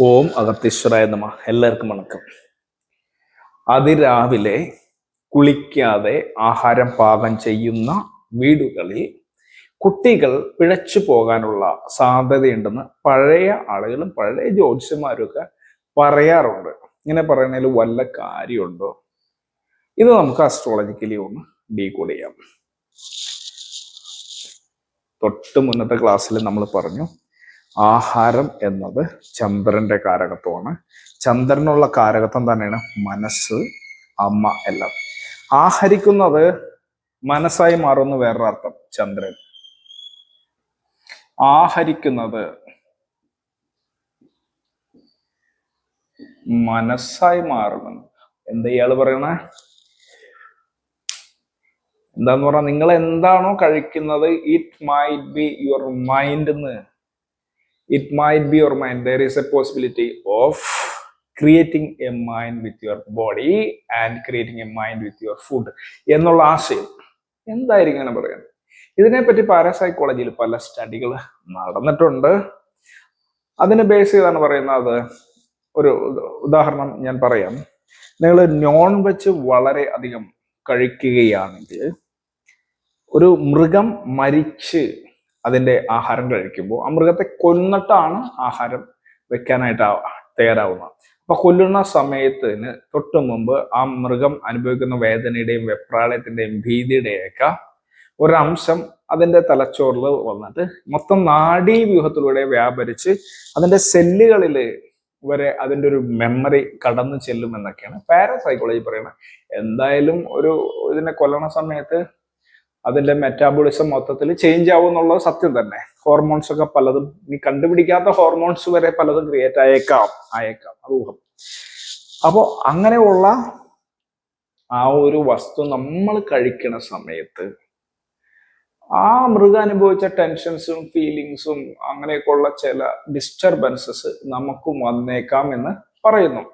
ഓം അഗത്തീശ്വരായ നമഃ. എല്ലാവർക്കും വണക്കം. അതിരാവിലെ കുളിക്കാതെ ആഹാരം പാകം ചെയ്യുന്ന വീടുകളിൽ കുട്ടികൾ പിഴച്ചു പോകാനുള്ള സാധ്യതയുണ്ടെന്ന് പഴയ ആളുകളും പഴയ ജ്യോത്സ്യന്മാരും ഒക്കെ പറയാറുണ്ട്. ഇങ്ങനെ പറയുന്നതിൽ വല്ല കാര്യമുണ്ടോ? ഇത് നമുക്ക് അസ്ട്രോളജിക്കലി ഒന്ന് ഡീകോഡ് ചെയ്യാം. തൊട്ട് മുന്നത്തെ ക്ലാസ്സിൽ നമ്മൾ പറഞ്ഞു ആഹാരം എന്നത് ചന്ദ്രന്റെ കാരകത്വമാണ്. ചന്ദ്രനുള്ള കാരകത്വം തന്നെയാണ് മനസ്സ്, അമ്മ എല്ലാം. ആഹരിക്കുന്നത് മനസ്സായി മാറുന്ന വേറൊരർത്ഥം. ചന്ദ്രൻ ആഹരിക്കുന്നത് മനസ്സായി മാറുന്നു. എന്താ ഇയാള് പറയണ? എന്താന്ന് പറഞ്ഞാൽ നിങ്ങൾ എന്താണോ കഴിക്കുന്നത് it might be your mind എന്ന്. It might be your mind. There is a possibility of creating a mind with your body and creating a mind with your food എന്നുള്ള ആശയം എന്തായിരിക്കും അങ്ങനെ പറയാൻ. ഇതിനെപ്പറ്റി പാരാസൈക്കോളജിയിൽ പല സ്റ്റഡികൾ നടന്നിട്ടുണ്ട്. അതിനെ ബേസ് ചെയ്താണ് പറയുന്നത്. ഒരു ഉദാഹരണം ഞാൻ പറയാം. നിങ്ങൾ നോൺ വെജ് വളരെ അധികം കഴിക്കുകയാണെങ്കിൽ ഒരു മൃഗം മരിച്ച് അതിന്റെ ആഹാരം കഴിക്കുമ്പോൾ ആ മൃഗത്തെ കൊന്നിട്ടാണ് ആഹാരം വെക്കാനായിട്ട് തയ്യാറാവുന്നത്. അപ്പൊ കൊല്ലുന്ന സമയത്തിന് തൊട്ട് മുമ്പ് ആ മൃഗം അനുഭവിക്കുന്ന വേദനയുടെയും വെപ്രാളത്തിന്റെയും ഭീതിയുടെയൊക്കെ ഒരംശം അതിന്റെ തലച്ചോറിൽ വന്നിട്ട് മൊത്തം നാഡീവ്യൂഹത്തിലൂടെ വ്യാപരിച്ച് അതിന്റെ സെല്ലുകളിൽ വരെ അതിന്റെ ഒരു മെമ്മറി കടന്നു ചെല്ലും എന്നൊക്കെയാണ് പാരാസൈക്കോളജി പറയുന്നത്. എന്തായാലും ഇതിനെ കൊല്ലണ സമയത്ത് അതിന്റെ മെറ്റാബോളിസം മൊത്തത്തിൽ ചേഞ്ച് ആവും എന്നുള്ളത് സത്യം തന്നെ. ഹോർമോൺസ് ഒക്കെ പലതും ഇനി കണ്ടുപിടിക്കാത്ത ഹോർമോൺസ് വരെ പലതും ക്രിയേറ്റ് ആയേക്കാം അത് ഊഹം. അപ്പോ അങ്ങനെയുള്ള ആ ഒരു വസ്തു നമ്മൾ കഴിക്കണ സമയത്ത് ആ മൃഗം അനുഭവിച്ച ടെൻഷൻസും ഫീലിങ്സും അങ്ങനെയൊക്കെയുള്ള ചില ഡിസ്റ്റർബൻസസ് നമുക്കും വന്നേക്കാം എന്ന് പറയുന്നു.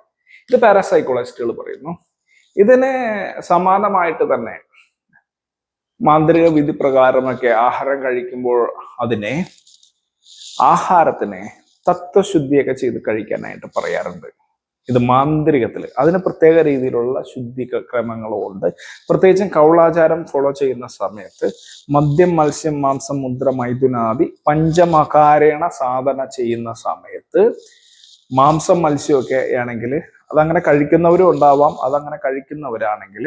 ഇത് പാരാസൈക്കോളജിസ്റ്റുകൾ പറയുന്നു. ഇതിന് സമാനമായിട്ട് തന്നെ മാന്ത്രിക വിധി പ്രകാരമൊക്കെ ആഹാരം കഴിക്കുമ്പോൾ ആഹാരത്തിനെ തത്വശുദ്ധിയൊക്കെ ചെയ്ത് കഴിക്കാനായിട്ട് പറയാറുണ്ട്. ഇത് മാന്ത്രികത്തിൽ അതിന് പ്രത്യേക രീതിയിലുള്ള ശുദ്ധി ക്രമങ്ങളുണ്ട്. പ്രത്യേകിച്ചും കൗളാചാരം ഫോളോ ചെയ്യുന്ന സമയത്ത് മദ്യം, മത്സ്യം, മാംസം, മുദ്ര, മൈഥുനാദി പഞ്ചമകാരേണ സാധന ചെയ്യുന്ന സമയത്ത് മാംസം, മത്സ്യമൊക്കെ ആണെങ്കിൽ അതങ്ങനെ കഴിക്കുന്നവരും ഉണ്ടാവാം. അതങ്ങനെ കഴിക്കുന്നവരാണെങ്കിൽ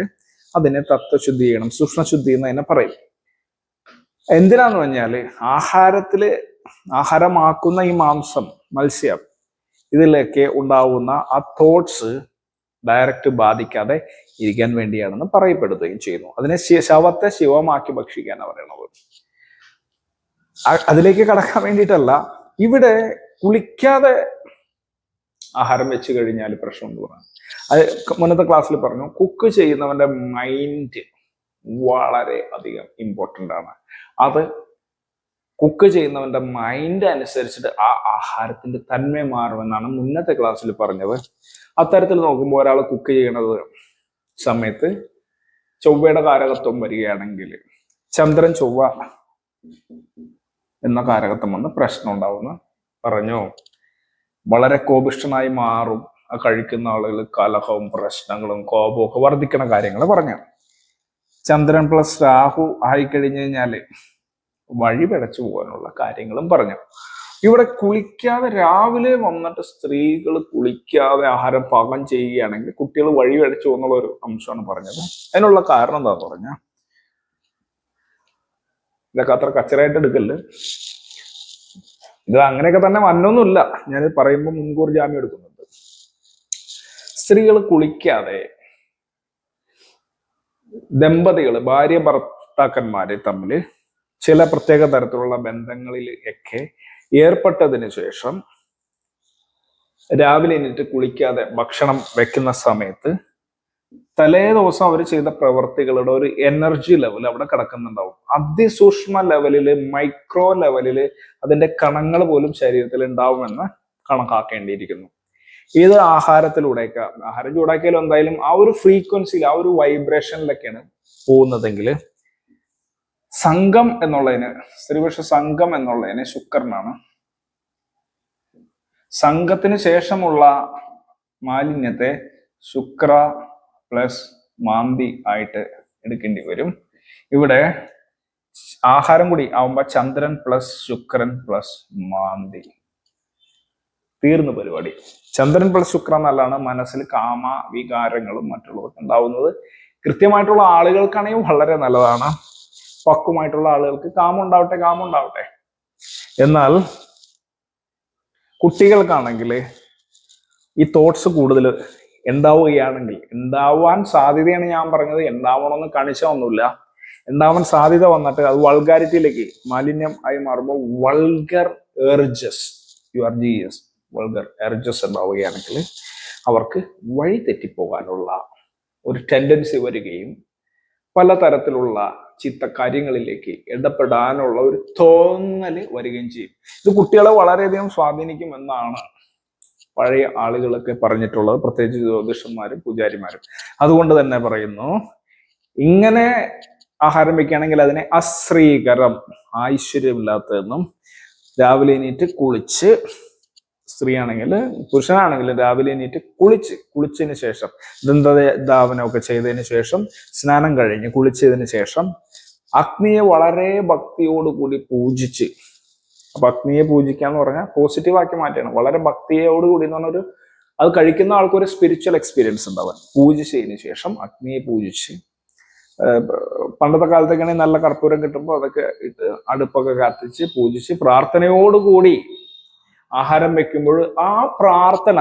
അതിനെ തത്വശുദ്ധി ചെയ്യണം, സൂക്ഷ്മശുദ്ധി എന്ന് തന്നെ പറയും. എന്തിനാന്ന് പറഞ്ഞാല് ആഹാരമാക്കുന്ന ഈ മാംസം, മത്സ്യം ഇതിലൊക്കെ ഉണ്ടാവുന്ന ആ തോട്ട്സ് ഡയറക്റ്റ് ബാധിക്കാതെ ഇരിക്കാൻ വേണ്ടിയാണെന്ന് പറയപ്പെടുകയും ചെയ്യുന്നു. അതിനെ ശവത്തെ ശിവമാക്കി ഭക്ഷിക്കാനാണ് പറയണത്. അതിലേക്ക് കടക്കാൻ വേണ്ടിയിട്ടല്ല. ഇവിടെ കുളിക്കാതെ ആഹാരം വെച്ച് കഴിഞ്ഞാൽ പ്രശ്നം എന്ന് പറഞ്ഞു. അത് മുന്നത്തെ ക്ലാസ്സിൽ പറഞ്ഞു. കുക്ക് ചെയ്യുന്നവന്റെ മൈൻഡ് വളരെ അധികം ഇമ്പോർട്ടൻ്റ് ആണ്. അത് കുക്ക് ചെയ്യുന്നവന്റെ മൈൻഡ് അനുസരിച്ചിട്ട് ആ ആഹാരത്തിന്റെ തന്മ മാറുമെന്നാണ് മുന്നത്തെ ക്ലാസ്സിൽ പറഞ്ഞത്. അത്തരത്തിൽ നോക്കുമ്പോൾ ഒരാൾ കുക്ക് ചെയ്യണത് സമയത്ത് ചൊവ്വയുടെ കാരകത്വം വരികയാണെങ്കിൽ ചന്ദ്രൻ ചൊവ്വ എന്ന കാരകത്വം വന്ന് പ്രശ്നം ഉണ്ടാവുമെന്ന് പറഞ്ഞു. വളരെ കോപിഷ്ഠനായി മാറും. കഴിക്കുന്ന ആളുകൾ കലഹവും പ്രശ്നങ്ങളും കോപവും ഒക്കെ വർദ്ധിക്കണ കാര്യങ്ങൾ പറഞ്ഞു. ചന്ദ്രൻ പ്ലസ് രാഹു ആയിക്കഴിഞ്ഞു കഴിഞ്ഞാല് വഴി പിഴച്ചു പോകാനുള്ള കാര്യങ്ങളും പറഞ്ഞു. ഇവിടെ കുളിക്കാതെ രാവിലെ വന്നിട്ട് സ്ത്രീകൾ കുളിക്കാതെ ആഹാരം പാകം ചെയ്യുകയാണെങ്കിൽ കുട്ടികൾ വഴി പിഴച്ചു പോകുന്നുള്ള ഒരു അംശമാണ് പറഞ്ഞത്. അതിനുള്ള കാരണം എന്താ പറഞ്ഞ, ഇതൊക്കെ അത്ര കച്ചറായിട്ട് എടുക്കല്. ഇത് അങ്ങനെയൊക്കെ തന്നെ വന്നൊന്നുമില്ല. ഞാനിത് പറയുമ്പോൾ മുൻകൂർ ജാമ്യം എടുക്കുന്നുണ്ട്. സ്ത്രീകൾ കുളിക്കാതെ ദമ്പതികള്, ഭാര്യ ഭർത്താക്കന്മാര് തമ്മില് ചില പ്രത്യേക തരത്തിലുള്ള ബന്ധങ്ങളിൽ ഒക്കെ ഏർപ്പെട്ടതിന് ശേഷം രാവിലെ എണീറ്റ് കുളിക്കാതെ ഭക്ഷണം വെക്കുന്ന സമയത്ത് തലേ ദിവസം അവർ ചെയ്ത പ്രവർത്തികളുടെ ഒരു എനർജി ലെവൽ അവിടെ കിടക്കുന്നുണ്ടാവും. അതിസൂക്ഷ്മ ലെവലില്, മൈക്രോ ലെവലില് അതിന്റെ കണങ്ങൾ പോലും ശരീരത്തിൽ ഉണ്ടാവുമെന്ന് കണക്കാക്കേണ്ടിയിരിക്കുന്നു. ഇത് ആഹാരം ചൂടാക്കിയാലും എന്തായാലും ആ ഒരു ഫ്രീക്വൻസിയിൽ, ആ ഒരു വൈബ്രേഷനിലൊക്കെയാണ് പോകുന്നതെങ്കിൽ സംഘം എന്നുള്ളതിന്, സ്ത്രീപുരുഷ സംഘം എന്നുള്ളതിന് ശുക്രനാണ്. സംഘത്തിന് ശേഷമുള്ള മാലിന്യത്തെ ശുക്ര പ്ലസ് മാന്തി ആയിട്ട് എടുക്കേണ്ടി വരും. ഇവിടെ ആഹാരം കൂടി ആവുമ്പോ ചന്ദ്രൻ പ്ലസ് ശുക്രൻ പ്ലസ് മാന്തി, തീർന്നു പരിപാടി. ചന്ദ്രൻ പ്ലസ് ശുക്രൻ നല്ലതാണ്. മനസ്സിൽ കാമ വികാരങ്ങളും മറ്റുള്ളവർക്ക് ഉണ്ടാവുന്നത് കൃത്യമായിട്ടുള്ള ആളുകൾക്കാണെങ്കിൽ വളരെ നല്ലതാണ്. പക്വമായിട്ടുള്ള ആളുകൾക്ക് കാമം ഉണ്ടാവട്ടെ. എന്നാൽ കുട്ടികൾക്കാണെങ്കിൽ ഈ തോട്ട്സ് കൂടുതൽ ഉണ്ടാവുകയാണെങ്കിൽ, ഉണ്ടാവാൻ സാധ്യതയാണ് ഞാൻ പറഞ്ഞത്, ഉണ്ടാവണമെന്ന് കാണിച്ചൊന്നുമില്ല, ഉണ്ടാവാൻ സാധ്യത വന്നിട്ട് അത് വൾഗാരിറ്റിയിലേക്ക് മാലിന്യം ആയി മാറുമ്പോൾ വൾഗർ എർജസ് വൾഗർ എർജസ് ഉണ്ടാവുകയാണെങ്കിൽ അവർക്ക് വഴി തെറ്റിപ്പോകാനുള്ള ഒരു ടെൻഡൻസി വരികയും പലതരത്തിലുള്ള ചിത്തകാര്യങ്ങളിലേക്ക് ഇടപെടാനുള്ള ഒരു തോന്നല് വരികയും ചെയ്യും. ഇത് കുട്ടികളെ വളരെയധികം സ്വാധീനിക്കും എന്നാണ് പഴയ ആളുകളൊക്കെ പറഞ്ഞിട്ടുള്ളത്, പ്രത്യേകിച്ച് ജ്യോതിഷന്മാരും പൂജാരിമാരും. അതുകൊണ്ട് തന്നെ പറയുന്നു, ഇങ്ങനെ ആഹാരം വെക്കുകയാണെങ്കിൽ അതിനെ അശ്രീകരം, ഐശ്വര്യമില്ലാത്തതെന്നും, രാവിലെ എണീറ്റ് കുളിച്ച്, സ്ത്രീ ആണെങ്കിൽ പുരുഷനാണെങ്കിലും രാവിലെ എണീറ്റ് കുളിച്ചതിന് ശേഷം ദന്തധാവനമൊക്കെ ചെയ്തതിന് ശേഷം, സ്നാനം കഴിഞ്ഞ് കുളിച്ചതിന് ശേഷം അഗ്നിയെ വളരെ ഭക്തിയോടുകൂടി പൂജിച്ച്, അപ്പൊ അഗ്നിയെ പൂജിക്കുക എന്ന് പറഞ്ഞാൽ പോസിറ്റീവ് ആക്കി മാറ്റുകയാണ്. വളരെ ഭക്തിയോടുകൂടി എന്ന് പറഞ്ഞൊരു, അത് കഴിക്കുന്ന ആൾക്കൊരു സ്പിരിച്വൽ എക്സ്പീരിയൻസ് ഉണ്ടാവാൻ, പൂജിച്ചതിന് ശേഷം അഗ്നിയെ പൂജിച്ച്, പണ്ടത്തെ കാലത്തൊക്കെയാണെങ്കിൽ നല്ല കർപ്പൂരം കിട്ടുമ്പോൾ അതൊക്കെ ഇട്ട് അടുപ്പൊക്കെ കത്തിച്ച് പൂജിച്ച് പ്രാർത്ഥനയോടുകൂടി ആഹാരം വെക്കുമ്പോൾ ആ പ്രാർത്ഥന,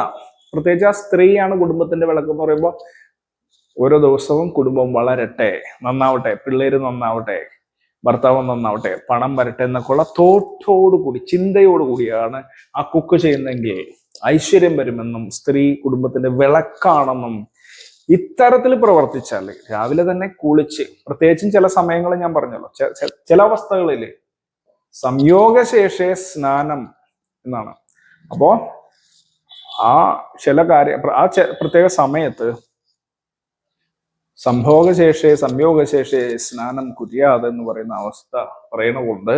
പ്രത്യേകിച്ച് ആ സ്ത്രീയാണ് കുടുംബത്തിന്റെ വിളക്ക് എന്ന് പറയുമ്പോൾ, ഓരോ ദിവസവും കുടുംബം വളരട്ടെ, നന്നാവട്ടെ, പിള്ളേര് നന്നാവട്ടെ, ഭർത്താവ് നന്നാവട്ടെ, പണം വരട്ടെ എന്നൊക്കെയുള്ള തോട്ടോടുകൂടി, ചിന്തയോടുകൂടിയാണ് ആ കുക്ക് ചെയ്യുന്നതെങ്കിൽ ഐശ്വര്യം വരുമെന്നും സ്ത്രീ കുടുംബത്തിന്റെ വിളക്കാണെന്നും ഇത്തരത്തിൽ പ്രവർത്തിച്ചാൽ, രാവിലെ തന്നെ കുളിച്ച്, പ്രത്യേകിച്ചും ചില സമയങ്ങളിൽ ഞാൻ പറഞ്ഞല്ലോ, ചില അവസ്ഥകളിൽ സംയോഗശേഷേ സ്നാനം എന്നാണ്. അപ്പോ ആ ചില പ്രത്യേക സമയത്ത് സംയോഗശേഷേ സ്നാനം കുര്യാതെ എന്ന് പറയുന്ന അവസ്ഥ പറയണകൊണ്ട്,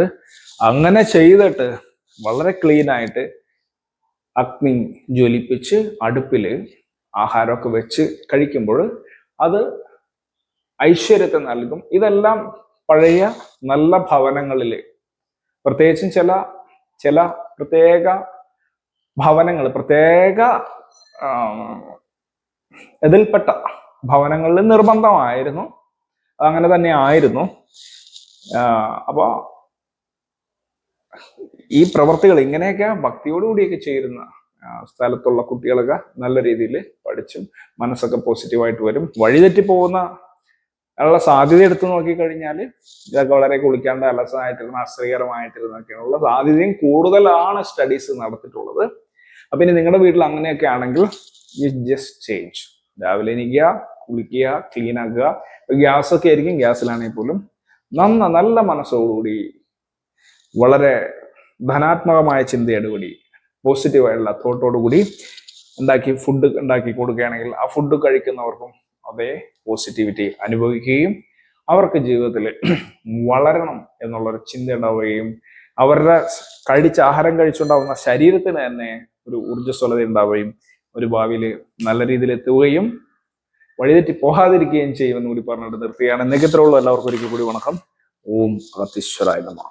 അങ്ങനെ ചെയ്തിട്ട് വളരെ ക്ലീൻ ആയിട്ട് അഗ്നി ജ്വലിപ്പിച്ച് അടുപ്പില് ആഹാരമൊക്കെ വെച്ച് കഴിക്കുമ്പോൾ അത് ഐശ്വര്യത്തെ നൽകും. ഇതെല്ലാം പഴയ നല്ല ഭവനങ്ങളിൽ, പ്രത്യേകിച്ചും ചില പ്രത്യേക ഭവനങ്ങൾ, പ്രത്യേക ഇതിൽപ്പെട്ട ഭവനങ്ങളിൽ നിർബന്ധമായിരുന്നു, അങ്ങനെ തന്നെ ആയിരുന്നു. അപ്പൊ ഈ പ്രവർത്തികൾ ഇങ്ങനെയൊക്കെ ഭക്തിയോടുകൂടിയൊക്കെ ചേരുന്ന സ്ഥലത്തുള്ള കുട്ടികളൊക്കെ നല്ല രീതിയിൽ പഠിച്ചും മനസ്സൊക്കെ പോസിറ്റീവായിട്ട് വരും. വഴിതെറ്റി പോകുന്ന ഉള്ള സാധ്യത എടുത്തു നോക്കിക്കഴിഞ്ഞാൽ ഇതൊക്കെ വളരെ കുളിക്കാണ്ട് അലസമായിട്ടിരുന്ന, അശ്രീകരമായിട്ടിരുന്നൊക്കെയുള്ള സാധ്യതയും കൂടുതലാണ് സ്റ്റഡീസ് നടത്തിയിട്ടുള്ളത്. അപ്പൊ ഇനി നിങ്ങളുടെ വീട്ടിൽ അങ്ങനെയൊക്കെ ആണെങ്കിൽ യു ജസ്റ്റ് ചേഞ്ച്. രാവിലെ എണീക്കുക, കുളിക്കുക, ക്ലീൻ ആക്കുക. ഗ്യാസ് ഒക്കെ ആയിരിക്കും, ഗ്യാസിലാണെങ്കിൽ പോലും നല്ല മനസ്സോടുകൂടി, വളരെ ധനാത്മകമായ ചിന്തയോടുകൂടി, പോസിറ്റീവായിട്ടുള്ള തോട്ടോടുകൂടി ഫുഡ് ഉണ്ടാക്കി കൊടുക്കുകയാണെങ്കിൽ ആ ഫുഡ് കഴിക്കുന്നവർക്കും അതേ പോസിറ്റിവിറ്റി അനുഭവിക്കുകയും അവർക്ക് ജീവിതത്തിൽ വളരണം എന്നുള്ളൊരു ചിന്ത ഉണ്ടാവുകയും അവരുടെ ആഹാരം കഴിച്ചുണ്ടാവുന്ന ശരീരത്തിന് തന്നെ ഒരു ഊർജ്ജസ്വലത ഉണ്ടാവുകയും ഒരു ഭാവിയിൽ നല്ല രീതിയിൽ എത്തുകയും വഴിതെറ്റി പോകാതിരിക്കുകയും ചെയ്യുമെന്ന് കൂടി പറഞ്ഞിട്ട് നിർത്തുകയാണ്. എന്നൊക്കെ ഇത്രയുള്ളൂ. എല്ലാവർക്കും ഒരിക്കൽ കൂടി വണക്കം. ഓം അഗത്തീശ്വരായ നമഃ.